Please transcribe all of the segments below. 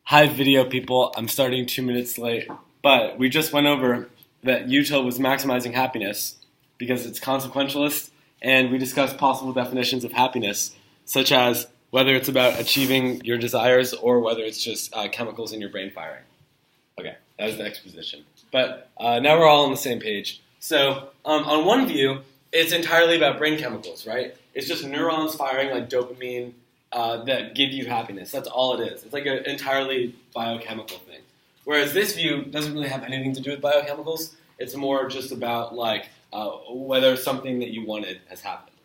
Hi, video people. I'm starting 2 minutes late, but we just went over that Util was maximizing happiness because it's consequentialist, and we discussed possible definitions of happiness, such as whether it's about achieving your desires or whether it's just chemicals in your brain firing. Okay, that was the exposition. But now we're all on the same page. So on one view, it's entirely about brain chemicals, right? It's just neurons firing like dopamine that give you happiness. That's all it is. It's like an entirely biochemical thing. Whereas this view doesn't really have anything to do with biochemicals. It's more just about like whether something that you wanted has happened.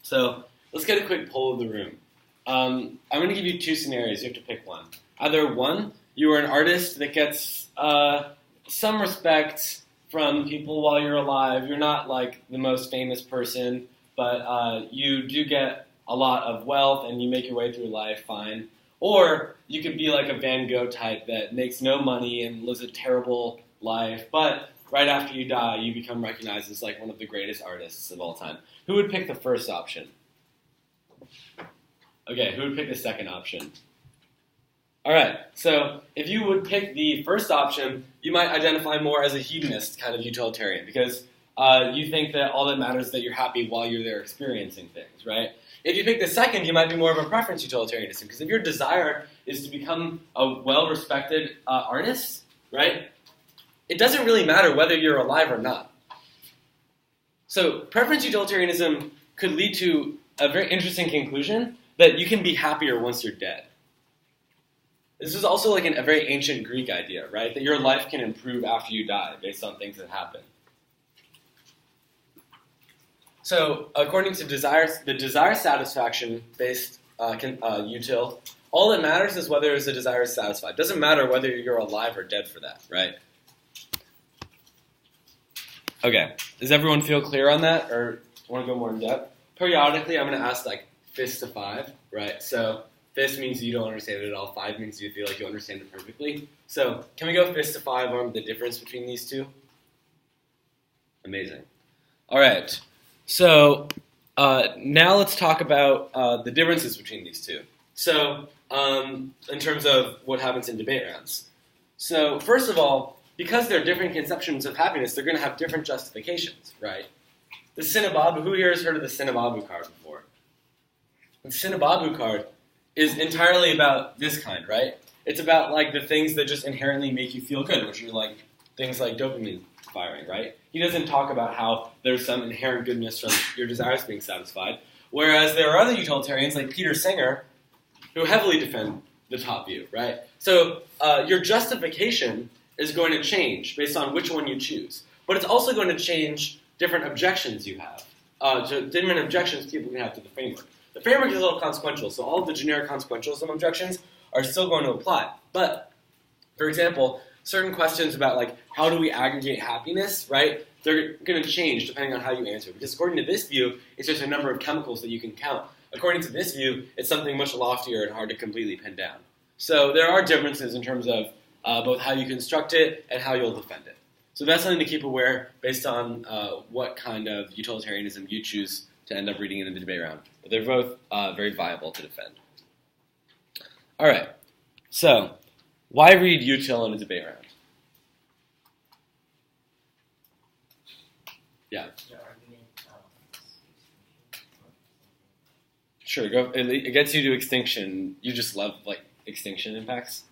So let's get a quick poll of the room. I'm going to give you two scenarios. You have to pick one. Either one, you are an artist that gets some respect from people while you're alive. You're not like the most famous person, but you do get a lot of wealth and you make your way through life fine. Or you could be like a Van Gogh type that makes no money and lives a terrible life, but right after you die, you become recognized as like one of the greatest artists of all time. Who would pick the first option? Okay, who would pick the second option? All right, so if you would pick the first option, you might identify more as a hedonist kind of utilitarian because you think that all that matters is that you're happy while you're there experiencing things, right? If you pick the second, you might be more of a preference utilitarianism because if your desire is to become a well-respected artist, right, it doesn't really matter whether you're alive or not. So preference utilitarianism could lead to a very interesting conclusion that you can be happier once you're dead. This is also like a very ancient Greek idea, right, that your life can improve after you die based on things that happen. So, according to the desire satisfaction-based util, all that matters is whether the desire is satisfied. It doesn't matter whether you're alive or dead for that, right? Okay, does everyone feel clear on that, or want to go more in depth? Periodically, I'm going to ask like fist to 5, right? So, fist means you don't understand it at all. 5 means you feel like you understand it perfectly. So, can we go fist to 5 on the difference between these two? Amazing. All right. So now let's talk about the differences between these two. So in terms of what happens in debate rounds. So first of all, because they're different conceptions of happiness, they're going to have different justifications, right? The Sinababu, who here has heard of the Sinababu card before? The Sinababu card is entirely about this kind, right? It's about like the things that just inherently make you feel good, which are like things like dopamine firing, right? He doesn't talk about how there's some inherent goodness from your desires being satisfied. Whereas there are other utilitarians like Peter Singer who heavily defend the top view, right? So your justification is going to change based on which one you choose. But it's also going to change different objections you have, to different objections people can have to the framework. The framework is a little consequential, so all of the generic consequentialism objections are still going to apply. But, for example, certain questions about like how do we aggregate happiness, right? They're going to change depending on how you answer. Because according to this view, it's just a number of chemicals that you can count. According to this view, it's something much loftier and hard to completely pin down. So there are differences in terms of both how you construct it and how you'll defend it. So that's something to keep aware based on what kind of utilitarianism you choose to end up reading in the debate round. But they're both very viable to defend. All right. So why read Util in a debate round? Yeah. Sure. Go. It gets you to extinction. You just love like extinction impacts,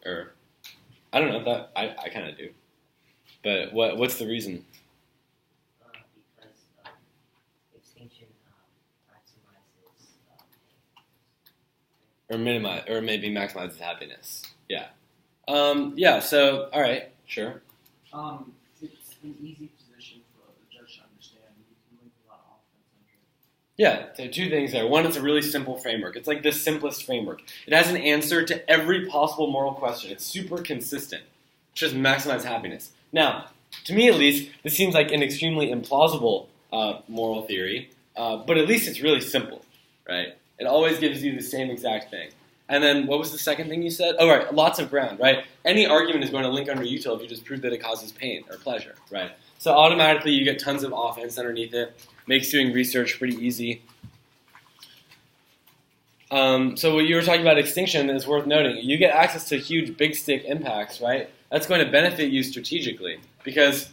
or I don't know. That I kind of do. But what's the reason? Because extinction maximizes Or maybe maximizes happiness. Yeah. Yeah. So all right. Sure. It's an easy position for the judge to understand. You can link a lot of offense. Yeah, there are two things there. One, it's a really simple framework. It's like the simplest framework. It has an answer to every possible moral question. It's super consistent. It just maximize happiness. Now, to me at least, this seems like an extremely implausible moral theory, but at least it's really simple, right? It always gives you the same exact thing. And then what was the second thing you said? Oh, right, lots of ground, right? Any argument is going to link under util if you just prove that it causes pain or pleasure, right? So automatically you get tons of offense underneath it. Makes doing research pretty easy. So what you were talking about extinction is worth noting. You get access to huge big stick impacts, right? That's going to benefit you strategically because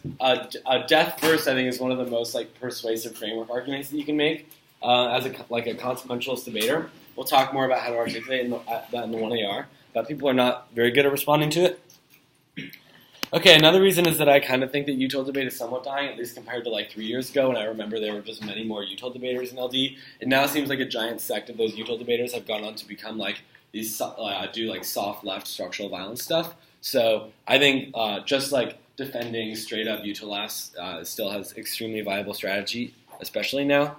death first, I think, is one of the most like persuasive framework arguments that you can make as a consequentialist debater. We'll talk more about how to articulate that in the 1AR, but people are not very good at responding to it. Okay, another reason is that I kind of think that Util debate is somewhat dying, at least compared to like 3 years ago, when I remember there were just many more Util debaters in LD. It now seems like a giant sect of those Util debaters have gone on to become like these do like soft left structural violence stuff. So I think just like defending straight up Util still has extremely viable strategy, especially now.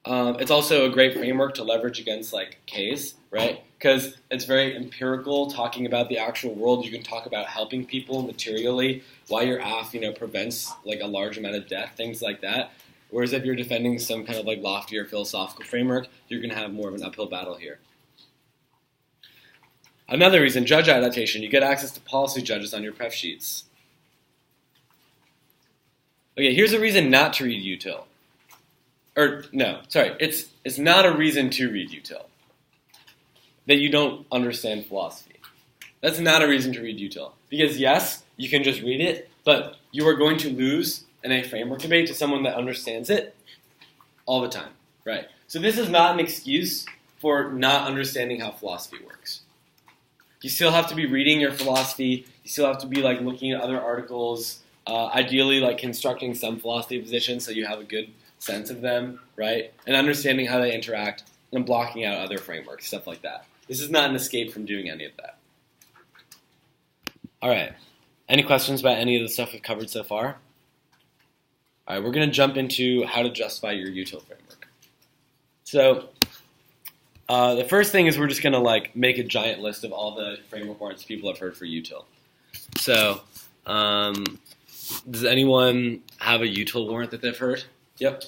It's also a great framework to leverage against like Ks, right? Because it's very empirical, talking about the actual world. You can talk about helping people materially while your AF, prevents like a large amount of death, things like that. Whereas if you're defending some kind of like loftier philosophical framework, you're going to have more of an uphill battle here. Another reason, judge adaptation. You get access to policy judges on your pref sheets. Okay, here's a reason not to read Util. It's not a reason to read Util. That you don't understand philosophy. That's not a reason to read Util. Because yes, you can just read it, but you are going to lose in a framework debate to someone that understands it all the time, right? So this is not an excuse for not understanding how philosophy works. You still have to be reading your philosophy. You still have to be like looking at other articles, ideally like constructing some philosophy positions so you have a good sense of them, right? And understanding how they interact and blocking out other frameworks, stuff like that. This is not an escape from doing any of that. All right. Any questions about any of the stuff we've covered so far? All right, we're going to jump into how to justify your Util framework. So the first thing is we're just going to like make a giant list of all the framework warrants people have heard for Util. So does anyone have a Util warrant that they've heard? Yep.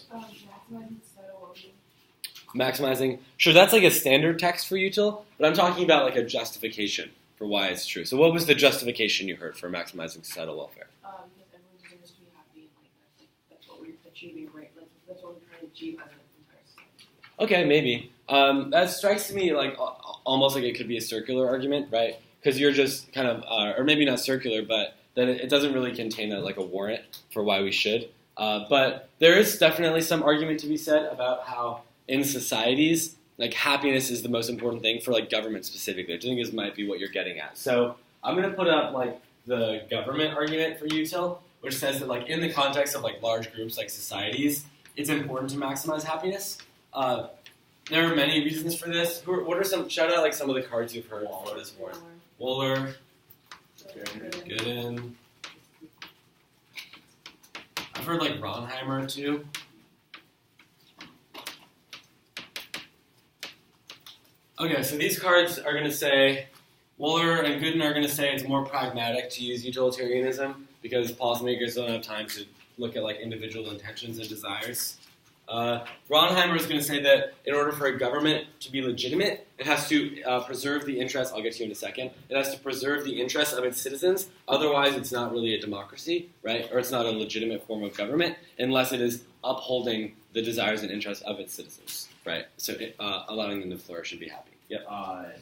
Maximizing. Sure, that's like a standard text for Util, but I'm talking about like a justification for why it's true. So what was the justification you heard for maximizing societal welfare? Because everyone deserves to be happy, and that's what we're achieving, right? Like that's what we're trying to achieve as an entire society. Okay, maybe. That strikes me like almost like it could be a circular argument, right? Because you're just kind of, or maybe not circular, but that it doesn't really contain a warrant for why we should. But there is definitely some argument to be said about how in societies, like happiness is the most important thing for like government specifically. I think this might be what you're getting at. So I'm going to put up like the government argument for Util, which says that like in the context of like large groups like societies, it's important to maximize happiness. There are many reasons for this. What are some? Shout out like some of the cards you've heard for this warrant. Wooler, Gooden. I've heard like Ronheimer too. Okay, so these cards are going to say, Wooler and Gooden are going to say it's more pragmatic to use utilitarianism because policymakers don't have time to look at like individual intentions and desires. Ronheimer is going to say that in order for a government to be legitimate, it has to preserve the interests, I'll get to you in a second, it has to preserve the interests of its citizens, otherwise it's not really a democracy, right? Or it's not a legitimate form of government unless it is upholding the desires and interests of its citizens, right? So allowing them to flourish and be happy. Yep.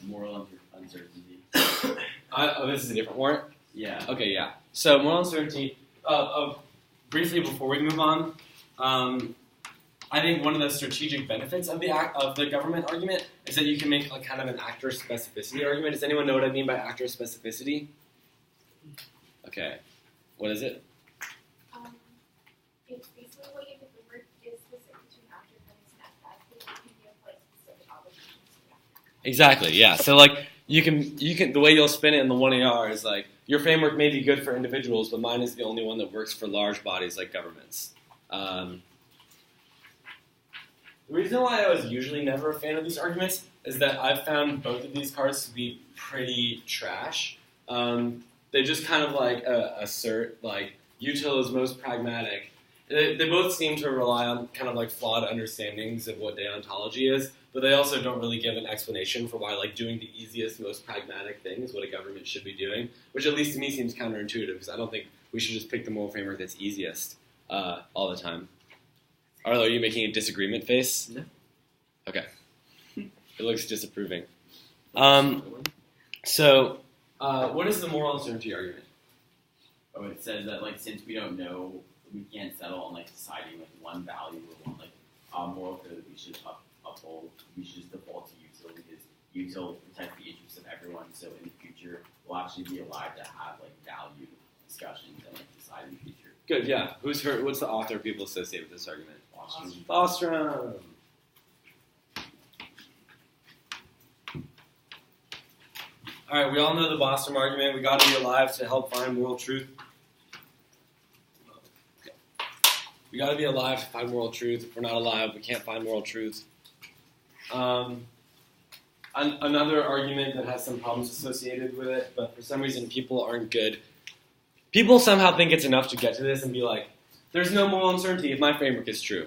Moral uncertainty. This is a different warrant? Yeah. Okay, yeah. So moral uncertainty, briefly before we move on, I think one of the strategic benefits of the government argument is that you can make like kind of an actor specificity argument. Does anyone know what I mean by actor specificity? Okay. What is it? It's basically what you delivered is specific to an actor that is not that, but it can be applied to specific obligations to the actor. Exactly, yeah. So like you can the way you'll spin it in the 1AR is like your framework may be good for individuals, but mine is the only one that works for large bodies like governments. The reason why I was usually never a fan of these arguments is that I've found both of these cards to be pretty trash. They just kind of like assert like Util is most pragmatic. They both seem to rely on kind of like flawed understandings of what deontology is, but they also don't really give an explanation for why like doing the easiest, most pragmatic thing is what a government should be doing, which at least to me seems counterintuitive because I don't think we should just pick the moral framework that's easiest all the time. Arlo, are you making a disagreement face? No. Okay. It looks disapproving. So, what is the moral uncertainty argument? Oh, it says that like since we don't know, we can't settle on like deciding like one value or one like moral code that we should uphold. We should just default to util because util protects the interests of everyone. So in the future, we'll actually be alive to have like value discussions and like decide in the future. Good, yeah. What's the author people associate with this argument? Bostrom. Bostrom. All right, we all know the Bostrom argument. We got to be alive to help find moral truth. We got to be alive to find moral truth. If we're not alive, we can't find moral truth. Another argument that has some problems associated with it, but for some reason people aren't good. People somehow think it's enough to get to this and be like, there's no moral uncertainty if my framework is true.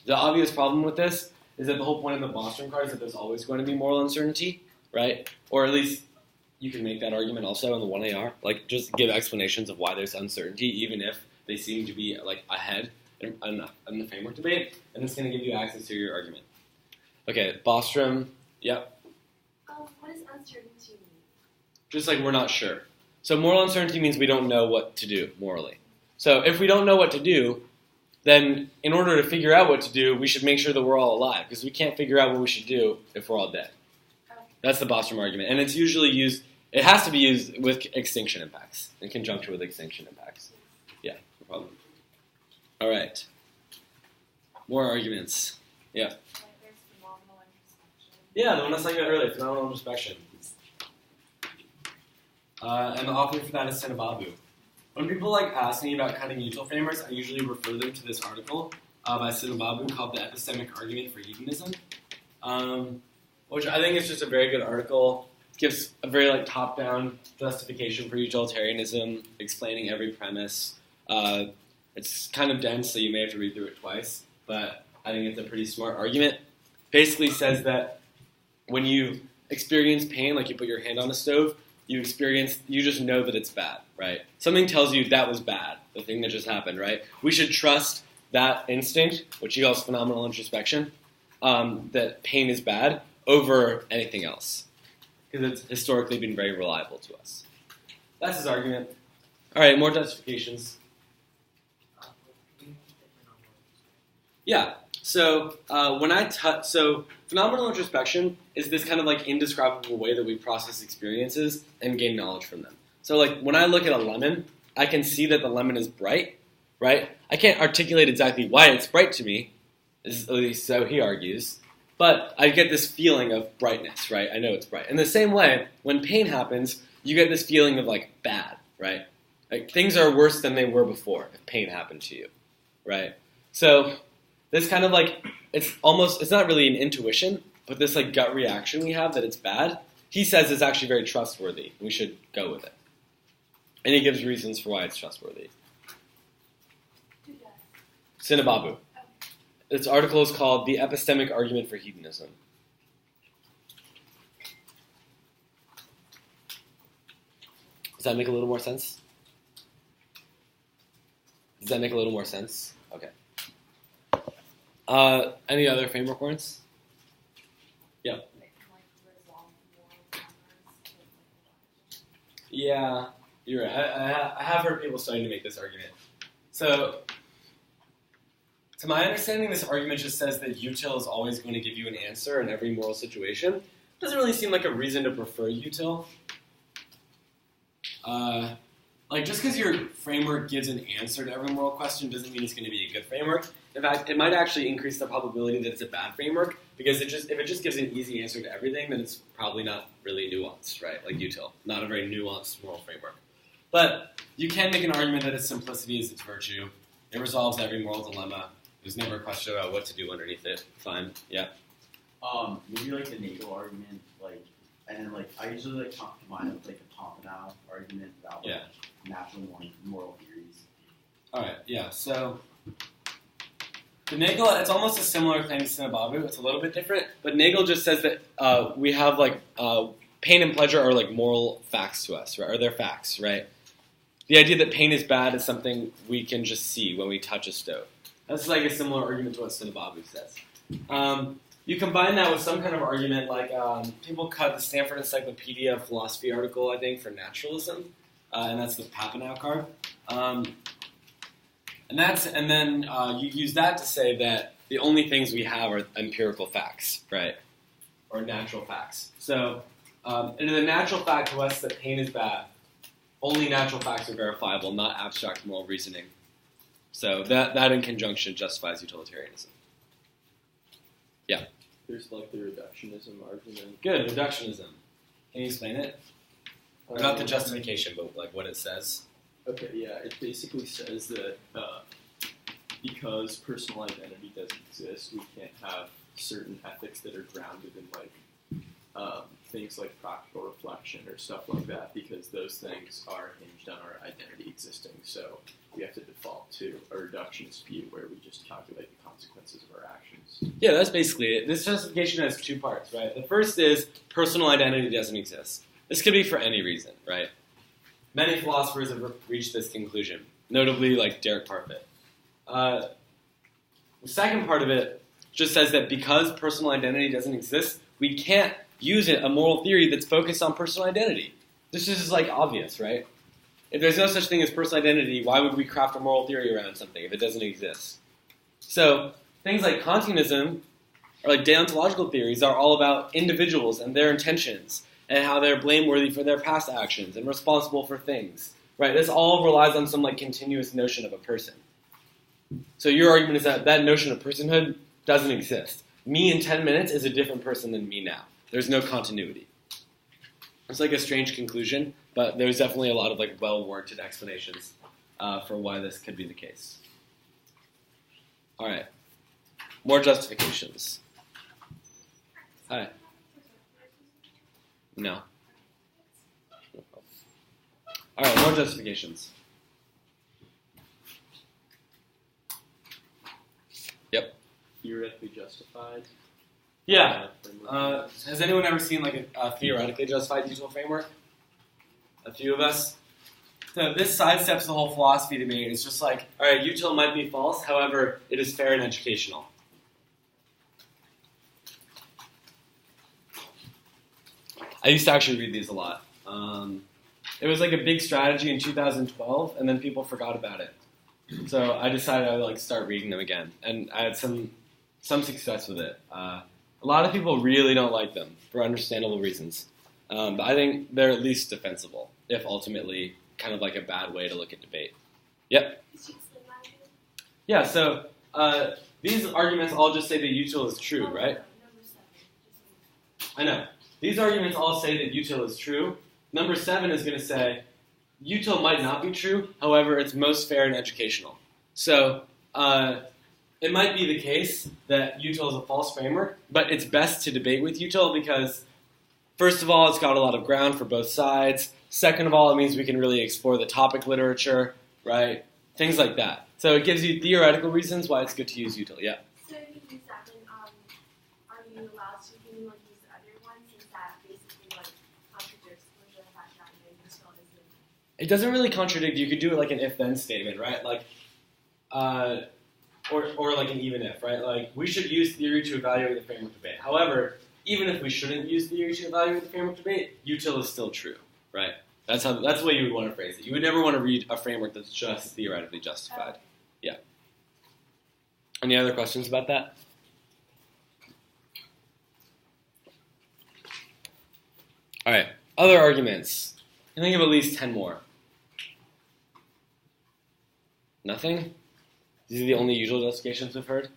The obvious problem with this is that the whole point of the Bostrom card is that there's always going to be moral uncertainty, right? Or at least you can make that argument also in the 1AR. Like, just give explanations of why there's uncertainty, even if they seem to be like ahead in the framework debate, and it's going to give you access to your argument. Okay, Bostrom, yep. What does uncertainty mean? Just like we're not sure. So moral uncertainty means we don't know what to do morally. So if we don't know what to do, then in order to figure out what to do, we should make sure that we're all alive, because we can't figure out what we should do if we're all dead. Okay. That's the Bostrom argument, and it's usually used. It has to be used with extinction impacts, in conjunction with extinction impacts. Yeah, no problem. All right. More arguments. Yeah. Like there's phenomenal introspection. Yeah, the one I was talking about earlier, phenomenal introspection. And the author for that is Sinababu. When people like ask me about cutting util frameworks, I usually refer them to this article by Sinababu called "The Epistemic Argument for Hedonism," which I think is just a very good article. It gives a very like top-down justification for utilitarianism, explaining every premise. It's kind of dense, so you may have to read through it twice, but I think it's a pretty smart argument. Basically says that when you experience pain, like you put your hand on a stove, you just know that it's bad, right? Something tells you that was bad, the thing that just happened, right? We should trust that instinct, which he calls phenomenal introspection, that pain is bad, over anything else, because it's historically been very reliable to us. That's his argument. All right, more justifications. Yeah. So phenomenal introspection is this kind of like indescribable way that we process experiences and gain knowledge from them. So like when I look at a lemon, I can see that the lemon is bright, right? I can't articulate exactly why it's bright to me, at least so he argues, but I get this feeling of brightness, right? I know it's bright. In the same way, when pain happens, you get this feeling of like bad, right? Like things are worse than they were before if pain happened to you, right? So this kind of like, it's not really an intuition, but this like gut reaction we have that it's bad, he says is actually very trustworthy. We should go with it. And he gives reasons for why it's trustworthy. Who does? Sinababu. Okay. This article is called The Epistemic Argument for Hedonism. Does that make a little more sense? Does that make a little more sense? Okay. Any other framework words? Yeah. Like resolve moral dilemmas, things like that. Yeah, you're right. I have heard people starting to make this argument. So, to my understanding, this argument just says that util is always going to give you an answer in every moral situation. It doesn't really seem like a reason to prefer util. Like, just because your framework gives an answer to every moral question doesn't mean it's going to be a good framework. In fact, it might actually increase the probability that it's a bad framework, because if it just gives an easy answer to everything, then it's probably not really nuanced, right? Like util, not a very nuanced moral framework. But you can make an argument that its simplicity is its virtue. It resolves every moral dilemma. There's never a question about what to do underneath it. Fine, yeah. Maybe like the Nagel argument, like, and like I usually like combine it with like a Pompanow argument about like, natural moral theories. All right, yeah. So the Nagel, it's almost a similar claim to Sinababu. It's a little bit different, but Nagel just says that we have like pain and pleasure are like moral facts to us, right? Or they're facts, right? The idea that pain is bad is something we can just see when we touch a stove. That's like a similar argument to what Sinababu says. you combine that with some kind of argument, like people cut the Stanford Encyclopedia of Philosophy article, I think, for naturalism, and that's the Papineau card. And then you use that to say that the only things we have are empirical facts, right, or natural facts. So, and the natural fact to us that pain is bad, only natural facts are verifiable, not abstract moral reasoning. So that in conjunction justifies utilitarianism. Yeah. There's like the reductionism argument. Good, reductionism. Can you explain it? Not the justification, but like what it says. Okay, yeah, it basically says that because personal identity doesn't exist, we can't have certain ethics that are grounded in like things like practical reflection or stuff like that, because those things are hinged on our identity existing. So we have to default to a reductionist view where we just calculate the consequences of our actions. Yeah, that's basically it. This justification has two parts, right? The first is personal identity doesn't exist. This could be for any reason, right? Many philosophers have reached this conclusion, notably like Derek Parfit. The second part of it just says that because personal identity doesn't exist, we can't use a moral theory that's focused on personal identity. This is like obvious, right? If there's no such thing as personal identity, why would we craft a moral theory around something if it doesn't exist? So things like Kantianism or like deontological theories are all about individuals and their intentions and how they're blameworthy for their past actions and responsible for things, right? This all relies on some like continuous notion of a person. So your argument is that that notion of personhood doesn't exist. Me in 10 minutes is a different person than me now. There's no continuity. It's like a strange conclusion, but there's definitely a lot of like well-warranted explanations for why this could be the case. All right, more justifications. Hi. No. All right, more justifications. Yep. Theoretically justified. Yeah. Has anyone ever seen like a theoretically justified util framework? A few of us. So this sidesteps the whole philosophy debate. It's just like, all right, util might be false, however, it is fair and educational. I used to actually read these a lot. It was like a big strategy in 2012, and then people forgot about it. So I decided I would like start reading them again, and I had some success with it. A lot of people really don't like them for understandable reasons, but I think they're at least defensible, if ultimately kind of like a bad way to look at debate. Yep. Yeah. So these arguments all just say that util is true, right? I know. These arguments all say that util is true. Number 7 is going to say util might not be true, however, it's most fair and educational. So it might be the case that util is a false framework, but it's best to debate with util because, first of all, it's got a lot of ground for both sides. Second of all, it means we can really explore the topic literature, right? Things like that. So it gives you theoretical reasons why it's good to use util. Yeah. So if you use that, then are you allowed to can you like use the other one since that basically like contradicts the fact that Universalism? It doesn't really contradict. You could do it like an if-then statement, right? Like, or like an even if, right? Like we should use theory to evaluate the framework debate. However, even if we shouldn't use theory to evaluate the framework debate, util is still true, right? That's the way you would want to phrase it. You would never want to read a framework that's just theoretically justified. Yeah. Any other questions about that? All right. Other arguments. I think of at least 10 more. Nothing? These are the only usual justifications we've heard?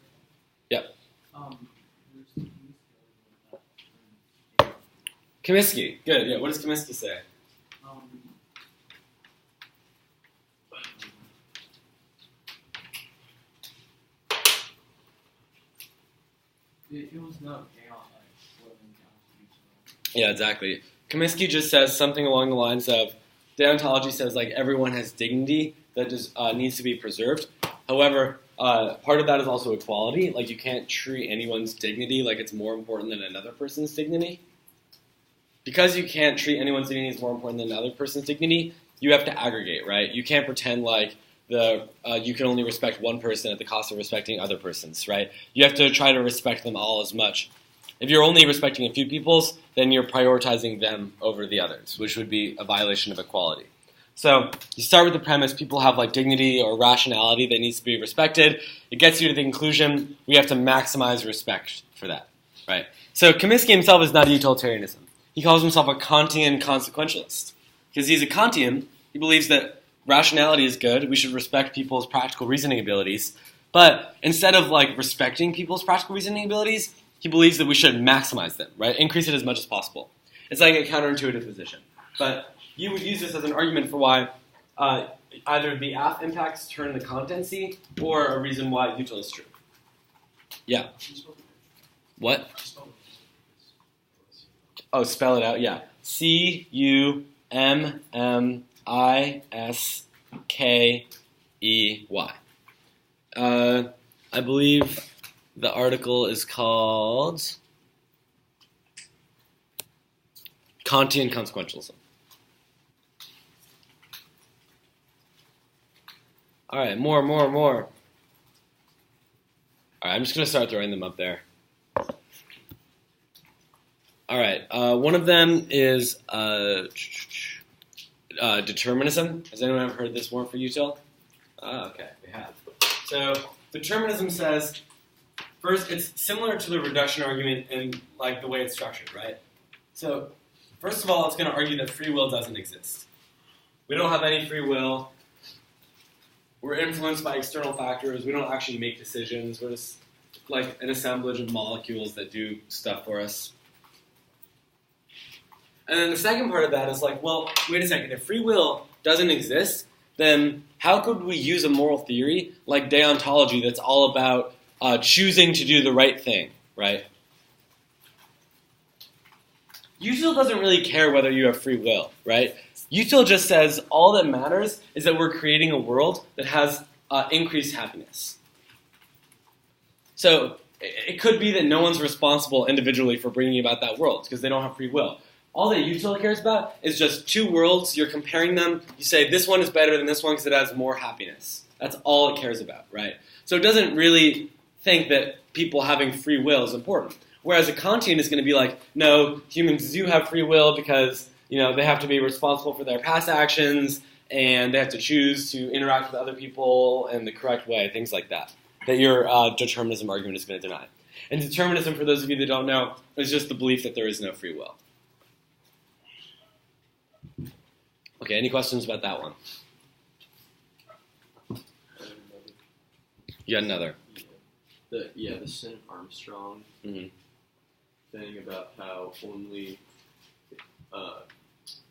Yep. Comiskey. Good. Yeah. What does Comiskey say? It was not chaos, like, Yeah, exactly. Comiskey just says something along the lines of, deontology says like everyone has dignity that just needs to be preserved. However, part of that is also equality. Like you can't treat anyone's dignity like it's more important than another person's dignity. Because you can't treat anyone's dignity as more important than another person's dignity, you have to aggregate, right? You can't pretend like you can only respect one person at the cost of respecting other persons, right? You have to try to respect them all as much If you're only respecting a few peoples, then you're prioritizing them over the others, which would be a violation of equality. So you start with the premise people have like dignity or rationality that needs to be respected. It gets you to the conclusion we have to maximize respect for that, right? So Comiskey himself is not a utilitarianism. He calls himself a Kantian consequentialist. Because he's a Kantian, he believes that rationality is good, we should respect people's practical reasoning abilities, but instead of like respecting people's practical reasoning abilities, he believes that we should maximize them, right? Increase it as much as possible. It's like a counterintuitive position. But you would use this as an argument for why either the aff impacts turn the contency or a reason why util is true. Yeah. What? Oh, spell it out. Yeah. Cummiskey. I believe the article is called Kantian Consequentialism. All right, more. All right, I'm just going to start throwing them up there. All right, one of them is determinism. Has anyone ever heard this more for util? Okay, we have. So determinism says, first, it's similar to the reduction argument in like the way it's structured, right? So first of all, it's going to argue that free will doesn't exist. We don't have any free will. We're influenced by external factors. We don't actually make decisions. We're just like an assemblage of molecules that do stuff for us. And then the second part of that is like, well, wait a second. If free will doesn't exist, then how could we use a moral theory like deontology that's all about choosing to do the right thing, right? Util doesn't really care whether you have free will, right? Util just says all that matters is that we're creating a world that has increased happiness. So it could be that no one's responsible individually for bringing about that world because they don't have free will. All that util cares about is just two worlds. You're comparing them. You say this one is better than this one because it has more happiness. That's all it cares about, right? So it doesn't really think that people having free will is important. Whereas a Kantian is going to be like, no, humans do have free will because they have to be responsible for their past actions and they have to choose to interact with other people in the correct way, things like that. That your determinism argument is going to deny. And determinism, for those of you that don't know, is just the belief that there is no free will. Okay, any questions about that one? You got another. The St. Armstrong thing about how only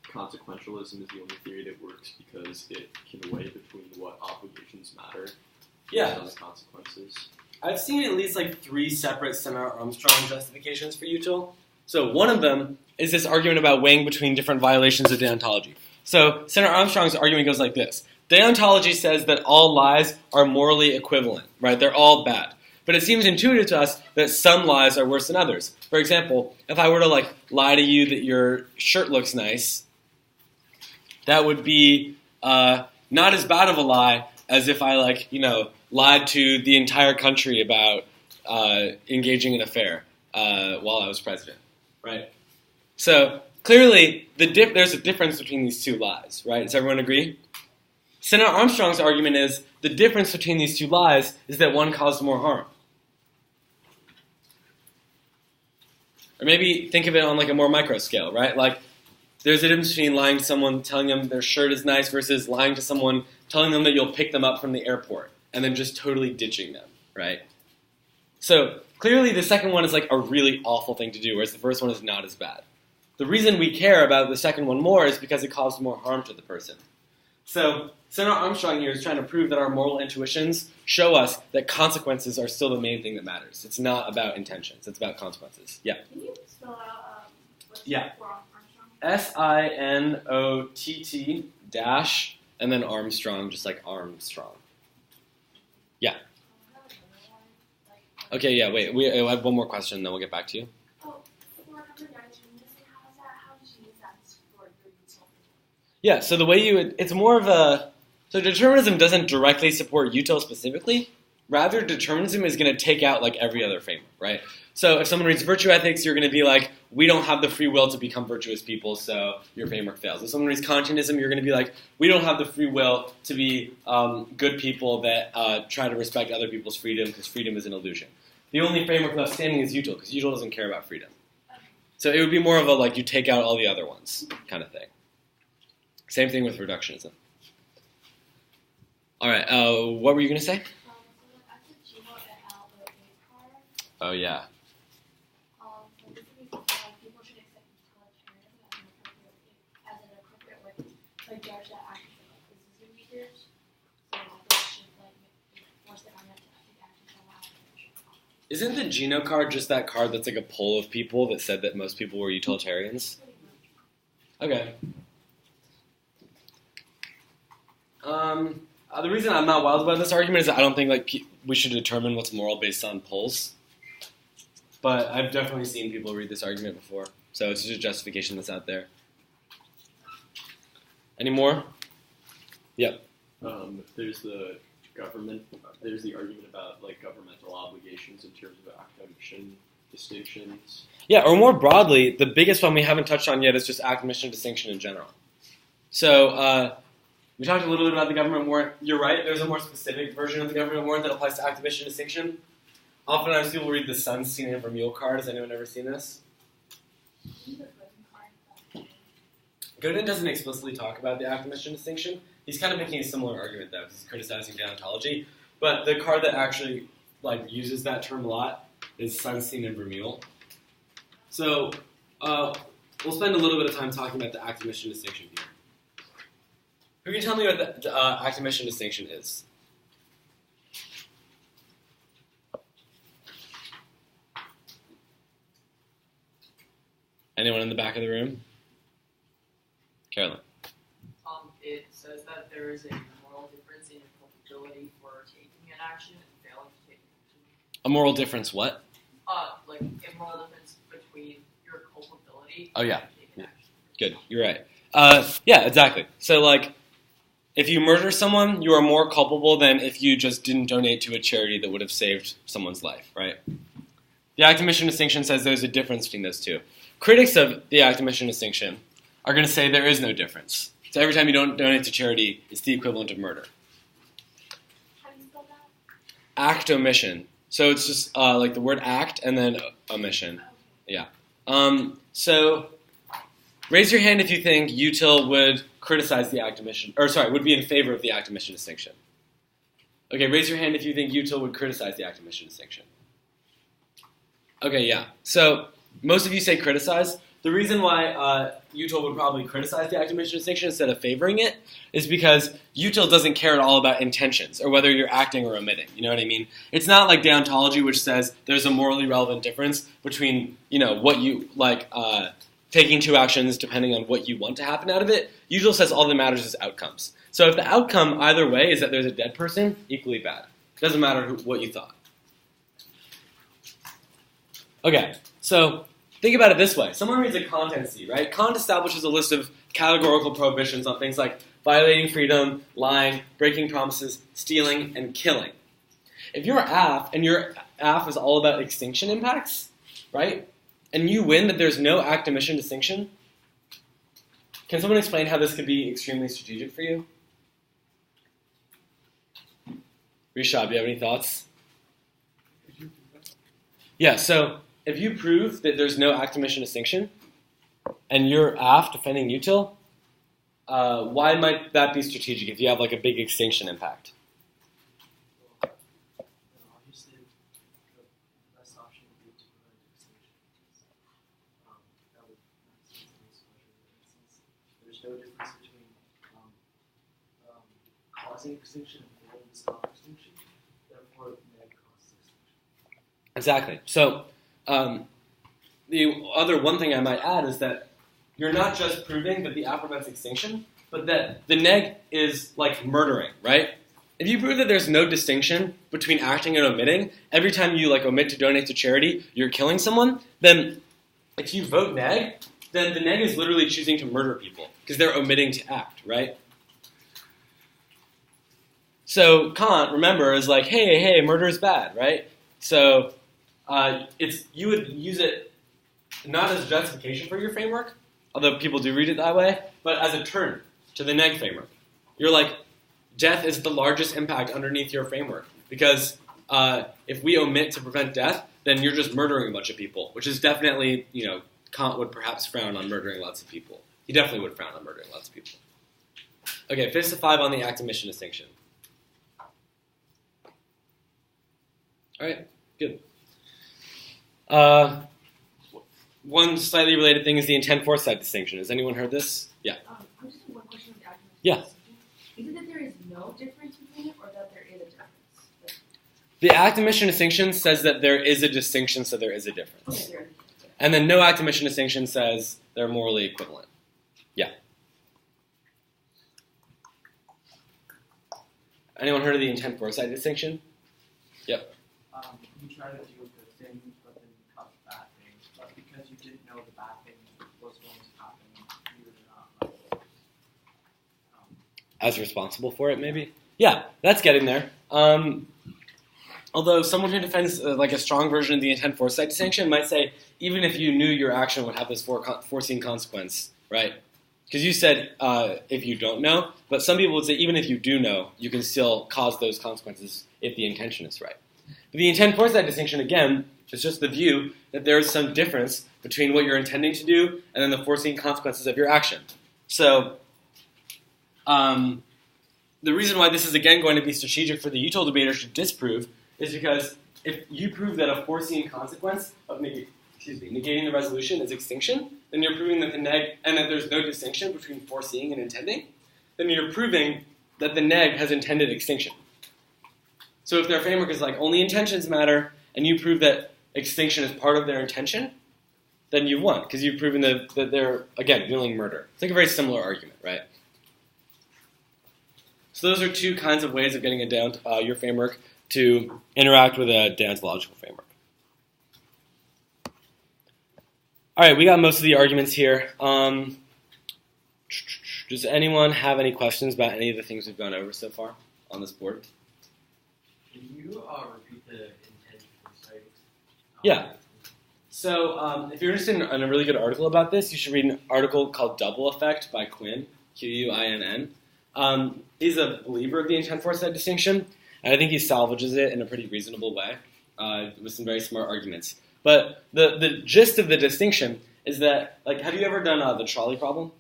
consequentialism is the only theory that works because it can weigh between what obligations matter based on the consequences. I've seen at least like 3 separate St. Armstrong justifications for util. So one of them is this argument about weighing between different violations of deontology. So St. Armstrong's argument goes like this. Deontology says that all lies are morally equivalent, right? They're all bad. But it seems intuitive to us that some lies are worse than others. For example, if I were to lie to you that your shirt looks nice, that would be not as bad of a lie as if I lied to the entire country about engaging in an affair while I was president, right? So clearly, there's a difference between these two lies, right? Does everyone agree? Senator Armstrong's argument is the difference between these two lies is that one caused more harm. Or maybe think of it on a more micro scale, right? There's a difference between lying to someone, telling them their shirt is nice, versus lying to someone, telling them that you'll pick them up from the airport, and then just totally ditching them, right? So clearly the second one is a really awful thing to do, whereas the first one is not as bad. The reason we care about the second one more is because it caused more harm to the person. So Senator Armstrong here is trying to prove that our moral intuitions show us that consequences are still the main thing that matters. It's not about intentions. It's about consequences. Yeah. Can you spell out what's for Sinott Armstrong? dash and then Armstrong, just like Armstrong. Yeah. Okay, yeah, wait. We have one more question, then we'll get back to you. Oh, for determinism, how did you use that for your util? Yeah, so the way it's more of a, so determinism doesn't directly support util specifically, Rather, determinism is going to take out like every other framework, right? So if someone reads virtue ethics, you're going to be like, we don't have the free will to become virtuous people, so your framework fails. If someone reads Kantianism, you're going to be like, we don't have the free will to be good people that try to respect other people's freedom because freedom is an illusion. The only framework left standing is Util, because Util doesn't care about freedom. So it would be more of a like you take out all the other ones kind of thing. Same thing with reductionism. All right, what were you going to say? Oh, yeah. So basically, people should accept utilitarianism as an appropriate way to judge that actions of decision makers. So they should force the government to take action to allow it. Isn't the Geno card just that card that's like a poll of people that said that most people were utilitarians? Okay. The reason I'm not wild about this argument is that I don't think like we should determine what's moral based on polls. But I've definitely seen people read this argument before, so it's just a justification that's out there. Any more? Yep. There's the argument about like governmental obligations in terms of academic distinctions. Yeah, or more broadly, the biggest one we haven't touched on yet is just academic distinction in general. So we talked a little bit about the government warrant. You're right, there's a more specific version of the government warrant that applies to academic distinction. Oftentimes people read the Sunstein and Vermeule card. Has anyone ever seen this? Godin doesn't explicitly talk about the academic distinction. He's kind of making a similar argument, though, because he's criticizing deontology. But the card that actually like uses that term a lot is Sunstein and Vermeule. So we'll spend a little bit of time talking about the academic distinction here. Who can tell me what the academic distinction is? Anyone in the back of the room? Carolyn. It says that there is a moral difference in your culpability for taking an action and failing to take an action. A moral difference what? Like a moral difference between your culpability Oh, yeah. and taking action. Good, you're right. Yeah, exactly. So, like, if you murder someone, you are more culpable than if you just didn't donate to a charity that would have saved someone's life, right? The academic distinction says there's a difference between those two. Critics of the academic distinction are going to say there is no difference. So every time you don't donate to charity, it's the equivalent of murder. How do you spell that? Act omission. So it's just like the word act and then omission. Yeah. So raise your hand if you think Util would criticize the act omission, or sorry, would be in favor of the act omission distinction. Okay, raise your hand if you think Util would criticize the act omission distinction. Okay, yeah. So most of you say criticize. The reason why Util would probably criticize the act omission distinction instead of favoring it is because Util doesn't care at all about intentions or whether you're acting or omitting. You know what I mean? It's not like deontology, which says there's a morally relevant difference between what you like taking two actions depending on what you want to happen out of it. Util says all that matters is outcomes. So if the outcome either way is that there's a dead person, equally bad. It doesn't matter what you thought. Okay, so think about it this way. Someone reads a contency, right? Kant establishes a list of categorical prohibitions on things like violating freedom, lying, breaking promises, stealing, and killing. If you're AF, and your AF is all about extinction impacts, right? And you win that there's no act omission distinction, can someone explain how this could be extremely strategic for you? Rishab, do you have any thoughts? Yeah, so if you prove that there's no act omission distinction, and you're AF defending Util, why might that be strategic if you have like a big extinction impact? Obviously, the best option would be to prevent extinction. That would maximize the exposure. Since there's no difference between causing extinction and failing to stop extinction, therefore neg causes extinction. Exactly. So the other one thing I might add is that you're not just proving that the app prevents extinction, but that the neg is like murdering, right? If you prove that there's no distinction between acting and omitting, every time you like omit to donate to charity, you're killing someone, then if you vote neg, then the neg is literally choosing to murder people because they're omitting to act, right? So Kant, remember, is like, hey, murder is bad, right? So you would use it not as justification for your framework, although people do read it that way, but as a turn to the neg framework. You're like, death is the largest impact underneath your framework, because if we omit to prevent death, then you're just murdering a bunch of people, which is definitely, Kant would perhaps frown on murdering lots of people. He definitely would frown on murdering lots of people. Okay, 5 to 5 on the act omission distinction. All right, good. One slightly related thing is the intent foresight distinction. Has anyone heard this? Yeah. I just have one question on the argument. Yeah. Is it that there is no difference between it, or that there is a difference? The act omission distinction says that there is a distinction, so there is a difference. Okay, there. And then no act omission distinction says they're morally equivalent. Yeah. Anyone heard of the intent foresight distinction? Yep. You try to do a good thing, but then you cause a bad thing. But because you didn't know the bad thing was going to happen, you were not As responsible for it, maybe? Yeah, that's getting there. Although someone who defends like a strong version of the intent foresight distinction might say, even if you knew your action would have this foreseen consequence, right? Because you said if you don't know, but some people would say even if you do know, you can still cause those consequences if the intention is right. But the intent foresight distinction, again, is just the view that there is some difference between what you're intending to do and then the foreseen consequences of your action. So the reason why this is, again, going to be strategic for the Util debaters to disprove is because if you prove that a foreseen consequence of negating the resolution is extinction, then you're proving that the neg, and that there's no distinction between foreseeing and intending, then you're proving that the neg has intended extinction. So if their framework is like only intentions matter, and you prove that extinction is part of their intention, then you've won, because you've proven that they're, again, willing murder. It's like a very similar argument, right? So those are two kinds of ways of getting your framework to interact with a deontological framework. All right, we got most of the arguments here. Does anyone have any questions about any of the things we've gone over so far on this board? Can you repeat the intent foresight? Yeah. So if you're interested in a really good article about this, you should read an article called Double Effect by Quinn, Quinn. He's a believer of the intent foresight distinction, and I think he salvages it in a pretty reasonable way with some very smart arguments. But the gist of the distinction is that, like, have you ever done the trolley problem?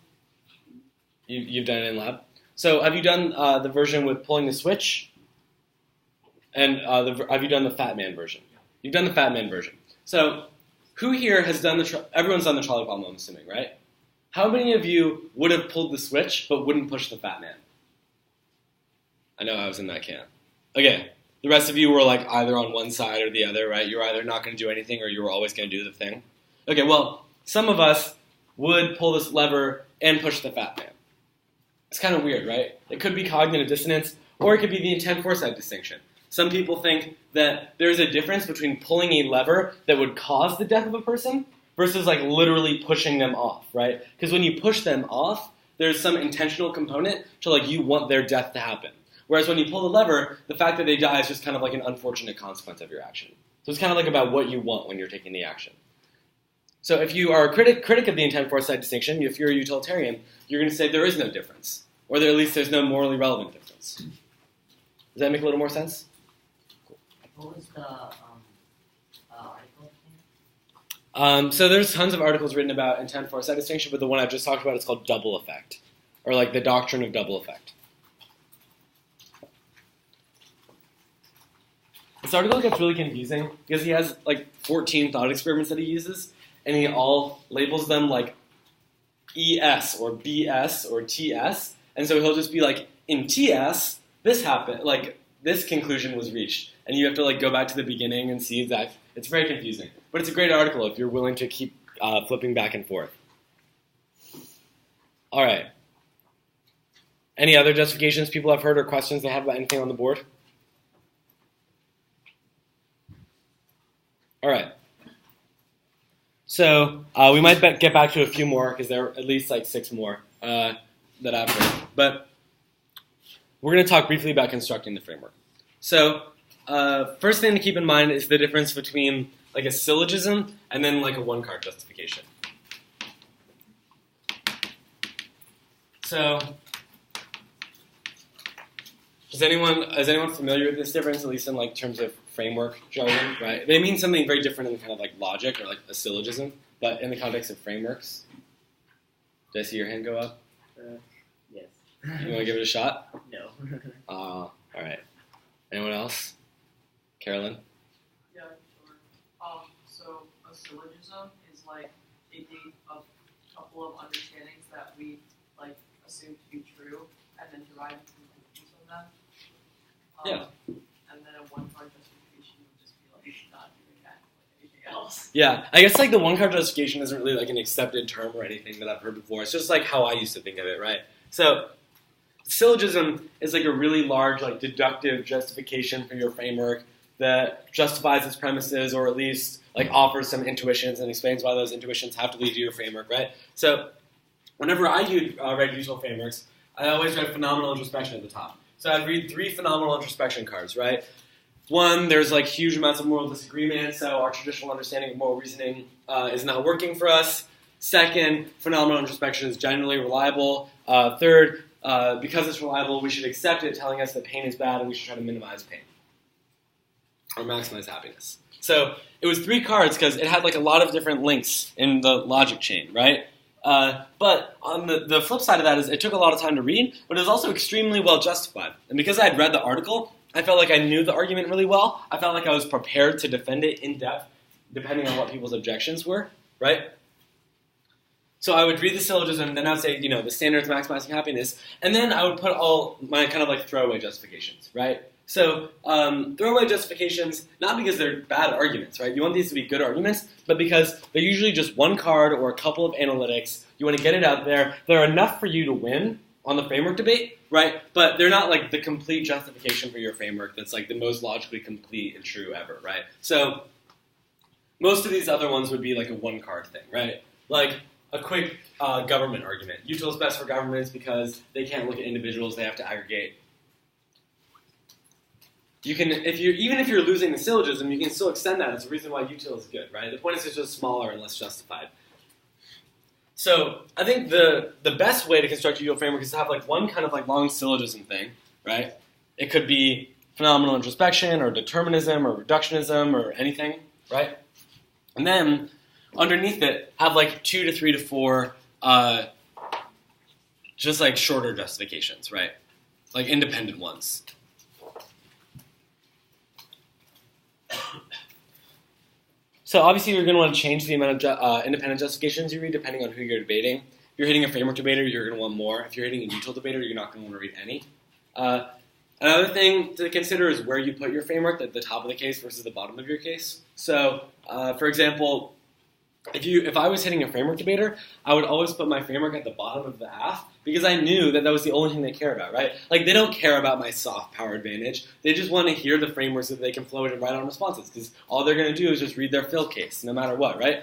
You've done it in lab. So have you done the version with pulling the switch? And have you done the Fat Man version? You've done the Fat Man version. So who here has done everyone's done the trolley problem, I'm assuming, right? How many of you would have pulled the switch but wouldn't push the Fat Man? I know I was in that camp. Okay, the rest of you were like either on one side or the other, right? You're either not going to do anything or you were always going to do the thing. Okay, well, some of us would pull this lever and push the Fat Man. It's kind of weird, right? It could be cognitive dissonance, or it could be the intent foresight distinction. Some people think that there's a difference between pulling a lever that would cause the death of a person versus like literally pushing them off, right? Because when you push them off, there's some intentional component to like you want their death to happen. Whereas when you pull the lever, the fact that they die is just kind of like an unfortunate consequence of your action. So it's kind of like about what you want when you're taking the action. So if you are a critic of the intent foresight distinction, if you're a utilitarian, you're going to say there is no difference, or at least there's no morally relevant difference. Does that make a little more sense? What was the article? So there's tons of articles written about intent foresight distinction, but the one I just talked about is called double effect, or like the doctrine of double effect. This article gets really confusing because he has like 14 thought experiments that he uses, and he all labels them like ES or BS or TS, and so he'll just be like, in TS, this happened, like this conclusion was reached, and you have to like go back to the beginning and see that. It's very confusing, but it's a great article if you're willing to keep flipping back and forth. All right. Any other justifications people have heard or questions they have about anything on the board? All right. So we might get back to a few more because there are at least like 6 more that I've heard. But we're going to talk briefly about constructing the framework. So first thing to keep in mind is the difference between like a syllogism and then like a one-card justification. So is anyone familiar with this difference, at least in like terms of framework jargon, right? They mean something very different in kind of like logic or like a syllogism, but in the context of frameworks. Did I see your hand go up? Yes. You want to give it a shot? No. All right. Anyone else? Carolyn? Yeah, sure. So a syllogism is like a gate of a couple of understandings that we like assume to be true, and then derive conclusions from them. Yeah. And then a one-card justification would just be like not doing that, like anything else. Yeah, I guess like the one-card justification isn't really like an accepted term or anything that I've heard before. It's just like how I used to think of it, right? So syllogism is like a really large like deductive justification for your framework that justifies its premises or at least like offers some intuitions and explains why those intuitions have to lead to your framework, right? So whenever I read Util frameworks, I always read phenomenal introspection at the top. So I'd read 3 phenomenal introspection cards, right? One, there's like huge amounts of moral disagreement, so our traditional understanding of moral reasoning is not working for us. Second, phenomenal introspection is generally reliable. Third, because it's reliable, we should accept it, telling us that pain is bad and we should try to minimize pain or maximize happiness. So it was 3 cards because it had like a lot of different links in the logic chain, right? But on the flip side of that is it took a lot of time to read, but it was also extremely well justified. And because I had read the article, I felt like I knew the argument really well. I felt like I was prepared to defend it in depth, depending on what people's objections were, right? So I would read the syllogism, then I would say, the standards maximizing happiness, and then I would put all my kind of like throwaway justifications, right? So throwaway justifications, not because they're bad arguments, right? You want these to be good arguments, but because they're usually just one card or a couple of analytics. You want to get it out there. They're enough for you to win on the framework debate, right? But they're not like the complete justification for your framework that's like the most logically complete and true ever, right? So most of these other ones would be like a one-card thing, right? Like a quick government argument. Util is best for governments because they can't look at individuals; they have to aggregate. You can, even if you're losing the syllogism, you can still extend that as a reason why util is good, right? The point is it's just smaller and less justified. So I think the best way to construct a util framework is to have like one kind of like long syllogism thing, right? It could be phenomenal introspection or determinism or reductionism or anything, right? And then underneath it, have like 2 to 3 to 4 just like shorter justifications, right? Like independent ones. So obviously you're going to want to change the amount of independent justifications you read depending on who you're debating. If you're hitting a framework debater, you're going to want more. If you're hitting a util debater, you're not going to want to read any. Another thing to consider is where you put your framework, at the top of the case versus the bottom of your case. So, for example, if I was hitting a framework debater, I would always put my framework at the bottom of the half because I knew that was the only thing they care about, right? Like, they don't care about my soft power advantage. They just want to hear the framework so that they can float and write on responses because all they're going to do is just read their fill case no matter what, right?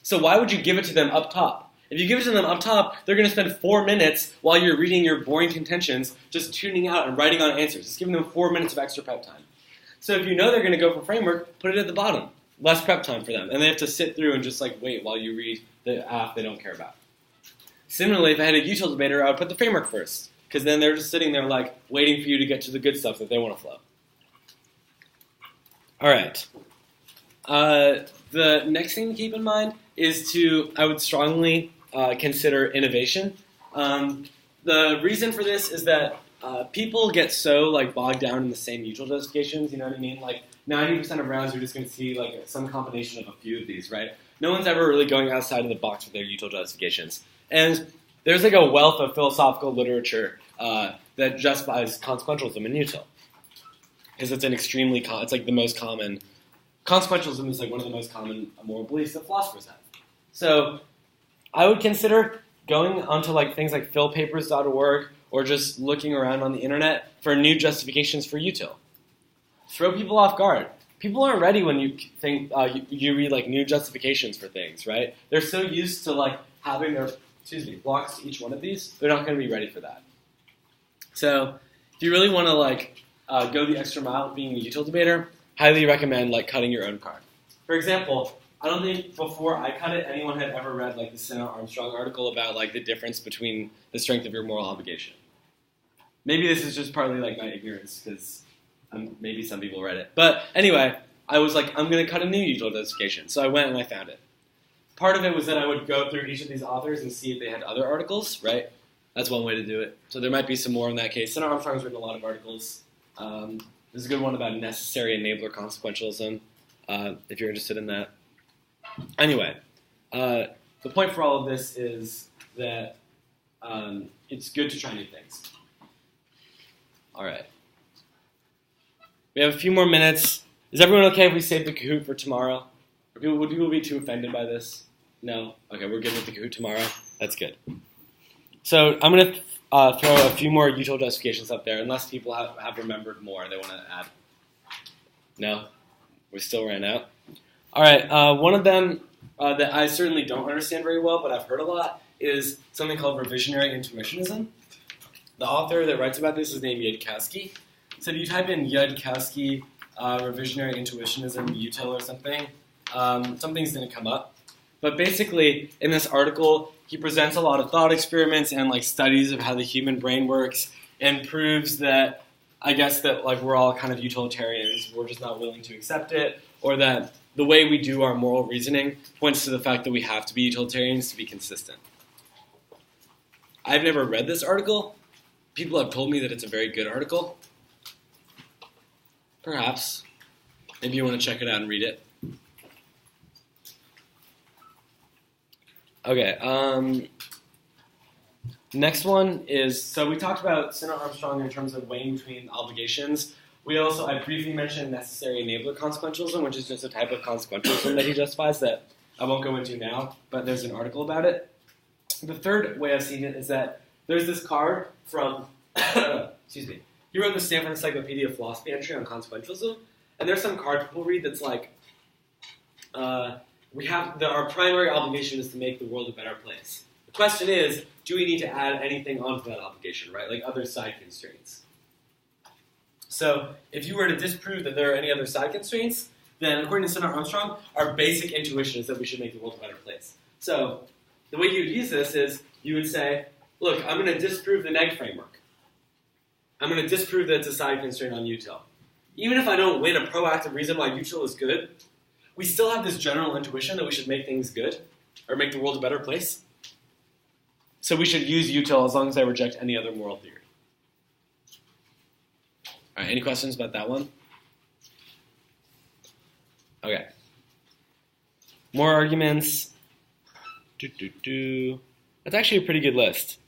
So why would you give it to them up top? If you give it to them up top, they're going to spend 4 minutes while you're reading your boring contentions just tuning out and writing on answers. Just giving them 4 minutes of extra prep time. So if you know they're going to go for framework, put it at the bottom. Less prep time for them. And they have to sit through and just like wait while you read the half they don't care about. Similarly, if I had a util debater, I would put the framework first. Because then they're just sitting there like waiting for you to get to the good stuff that they want to flow. Alright. The next thing to keep in mind is I would strongly consider innovation. The reason for this is that people get so like bogged down in the same util justifications, you know what I mean? Like 90% of rounds you're just going to see like some combination of a few of these, right? No one's ever really going outside of the box with their util justifications. And there's like a wealth of philosophical literature that justifies consequentialism in util. Because it's it's like the most common, consequentialism is like one of the most common moral beliefs that philosophers have. So I would consider going onto like things like philpapers.org or just looking around on the internet for new justifications for util. Throw people off guard. People aren't ready when you think you read like new justifications for things, right? They're so used to like having their blocks to each one of these, they're not going to be ready for that. So if if you really want to like go the extra mile being a util debater, highly recommend like cutting your own card. For example, I don't think before I cut it, anyone had ever read like the Senator Armstrong article about like the difference between the strength of your moral obligation. Maybe this is just partly like my ignorance because maybe some people read it. But anyway, I was like, I'm going to cut a new util justification. So I went and I found it. Part of it was that I would go through each of these authors and see if they had other articles, right? That's one way to do it. So there might be some more in that case. Senator Armstrong's written a lot of articles. There's a good one about necessary enabler consequentialism, if you're interested in that. Anyway, the point for all of this is that it's good to try new things. All right. We have a few more minutes. Is everyone okay if we save the Kahoot for tomorrow? Would people be too offended by this? No? Okay, we're good with the Kahoot tomorrow. That's good. So I'm going to throw a few more util justifications up there, unless people have remembered more they want to add. No? We still ran out? All right, one of them that I certainly don't understand very well, but I've heard a lot, is something called revisionary intuitionism. The author that writes about this is named Yudkowsky. So if you type in Yudkowsky, revisionary intuitionism, util or something, something's going to come up. But basically, in this article, he presents a lot of thought experiments and like studies of how the human brain works, and proves that, I guess that like we're all kind of utilitarians, we're just not willing to accept it, or that the way we do our moral reasoning points to the fact that we have to be utilitarians to be consistent. I've never read this article. People have told me that it's a very good article. Perhaps. Maybe you want to check it out and read it. Okay, next one is, so we talked about Senator Armstrong in terms of weighing between obligations. I briefly mentioned necessary enabler consequentialism, which is just a type of consequentialism that he justifies that I won't go into now, but there's an article about it. The third way I've seen it is that there's this card from, excuse me, he wrote the Stanford Encyclopedia of Philosophy entry on consequentialism, and there's some card people read that's like, our primary obligation is to make the world a better place. The question is, do we need to add anything onto that obligation, right? Like other side constraints. So if you were to disprove that there are any other side constraints, then according to Senator Armstrong, our basic intuition is that we should make the world a better place. So the way you would use this is you would say, look, I'm going to disprove the neg framework. I'm going to disprove that it's a side constraint on util. Even if I don't win a proactive reason why util is good, we still have this general intuition that we should make things good, or make the world a better place. So we should use util as long as I reject any other moral theory. All right, any questions about that one? Okay. More arguments. That's actually a pretty good list.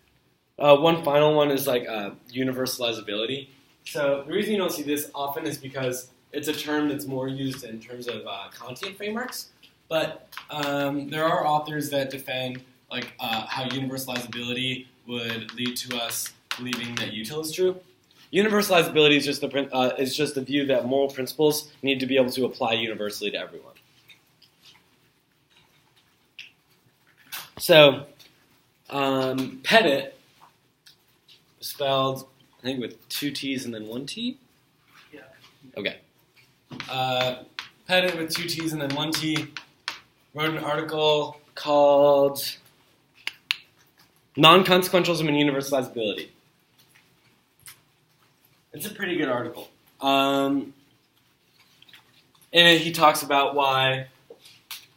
One final one is like universalizability. So the reason you don't see this often is because it's a term that's more used in terms of Kantian frameworks. But there are authors that defend like how universalizability would lead to us believing that util is true. Universalizability is just the view that moral principles need to be able to apply universally to everyone. So, Pettit, spelled, I think, with 2 T's and then 1 T? Yeah. Okay. Pettit with 2 T's and then 1 T wrote an article called Non-Consequentialism and Universalizability. It's a pretty good article. In it, he talks about why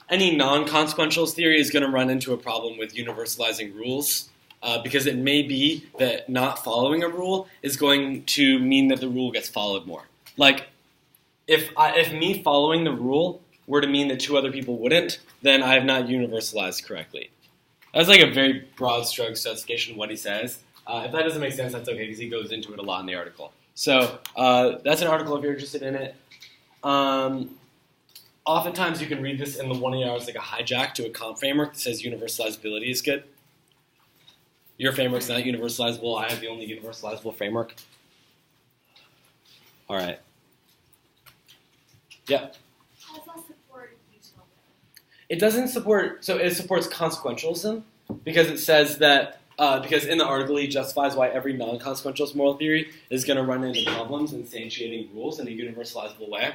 any non-consequentialist theory is going to run into a problem with universalizing rules, because it may be that not following a rule is going to mean that the rule gets followed more. Like, if me following the rule were to mean that 2 other people wouldn't, then I have not universalized correctly. That's like a very broad stroke justification of what he says. If that doesn't make sense, that's okay, because he goes into it a lot in the article. So that's an article if you're interested in it. Oftentimes you can read this in the 1 hour as like a hijack to a comp framework that says universalizability is good. Your framework's not universalizable. I have the only universalizable framework. All right. Yeah. How does that support util? It doesn't support, so it supports consequentialism because it says that because in the article he justifies why every non-consequentialist moral theory is going to run into problems instantiating rules in a universalizable way.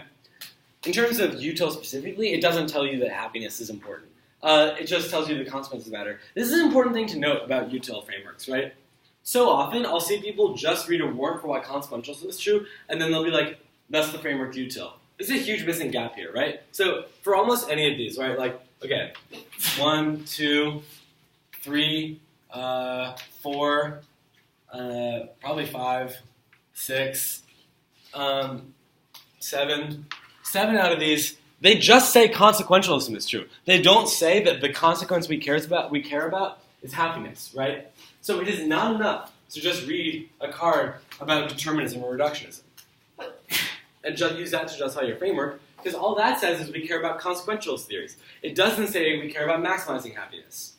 In terms of Util specifically, it doesn't tell you that happiness is important. It just tells you the consequences matter. This is an important thing to note about Util frameworks, right? So often, I'll see people just read a warrant for why consequentialism is true, and then they'll be like, that's the framework Util. There's a huge missing gap here, right? So for almost any of these, right, like, okay, 1, 2, 3, 4, probably 5, 6, 7. 7 out of these, they just say consequentialism is true. They don't say that the consequence we care about is happiness, right? So it is not enough to just read a card about determinism or reductionism and just use that to justify your framework, because all that says is we care about consequentialist theories. It doesn't say we care about maximizing happiness.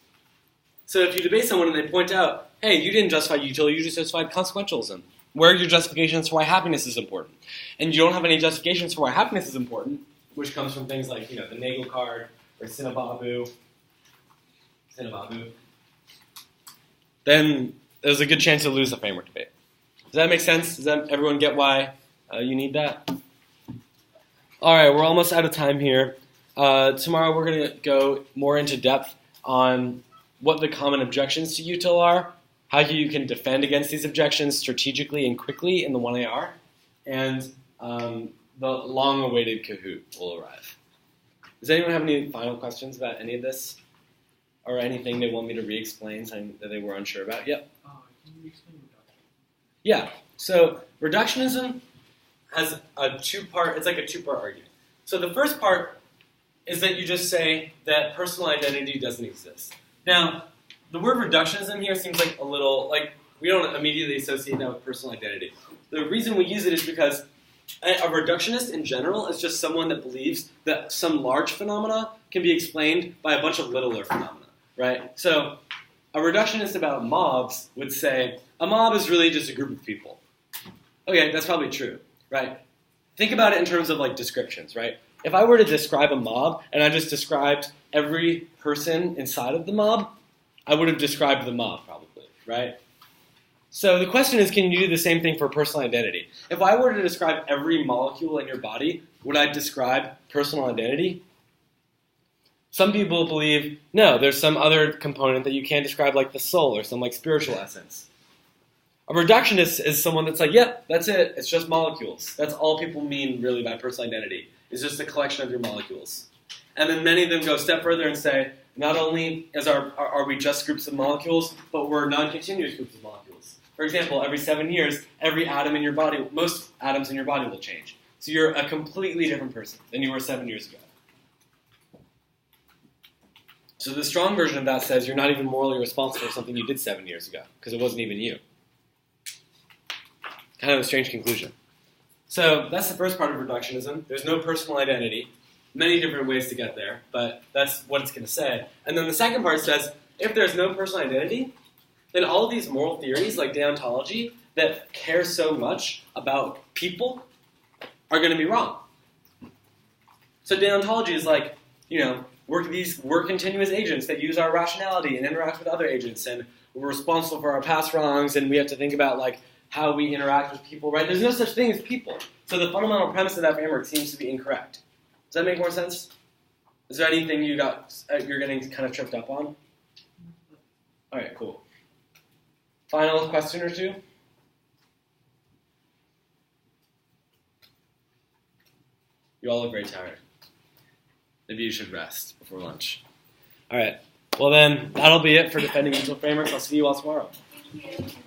So if you debate someone and they point out, hey, you didn't justify utility, you just justified consequentialism. Where are your justifications for why happiness is important? And you don't have any justifications for why happiness is important, which comes from things like, the Nagel card or Sinababu, then there's a good chance you'll lose the framework debate. Does that make sense? Does everyone get why you need that? All right, we're almost out of time here. Tomorrow we're going to go more into depth on what the common objections to Util are, how you can defend against these objections strategically and quickly in the 1AR, and the long-awaited Kahoot will arrive. Does anyone have any final questions about any of this? Or anything they want me to re-explain, something that they were unsure about? Yep. Can you explain reduction? Yeah. So reductionism has a two-part argument. So the first part is that you just say that personal identity doesn't exist. Now, the word reductionism here seems like a little, we don't immediately associate that with personal identity. The reason we use it is because a reductionist in general is just someone that believes that some large phenomena can be explained by a bunch of littler phenomena. Right? So a reductionist about mobs would say, a mob is really just a group of people. Okay, that's probably true, right? Think about it in terms of descriptions, right? If I were to describe a mob and I just described every person inside of the mob, I would have described the mob probably, right? So the question is, can you do the same thing for personal identity? If I were to describe every molecule in your body, would I describe personal identity? Some people believe, no, there's some other component that you can't describe like the soul or some spiritual essence. A reductionist is someone that's yep, that's it, it's just molecules. That's all people mean really by personal identity. It's just a collection of your molecules. And then many of them go a step further and say, not only are we just groups of molecules, but we're non-continuous groups of molecules. For example, every 7 years, every atom in your body, most atoms in your body will change. So you're a completely different person than you were 7 years ago. So the strong version of that says you're not even morally responsible for something you did 7 years ago, because it wasn't even you. Kind of a strange conclusion. So that's the first part of reductionism. There's no personal identity. Many different ways to get there, but that's what it's going to say. And then the second part says, if there's no personal identity, then all of these moral theories, like deontology, that care so much about people, are going to be wrong. So deontology is we're continuous agents that use our rationality and interact with other agents, and we're responsible for our past wrongs, and we have to think about how we interact with people, right? There's no such thing as people. So the fundamental premise of that framework seems to be incorrect. Does that make more sense? Is there anything you're getting kind of tripped up on? All right, cool. Final question or two? You all look very tired. Maybe you should rest before lunch. All right. Well then, that'll be it for defending Util frameworks. I'll see you all tomorrow. Thank you.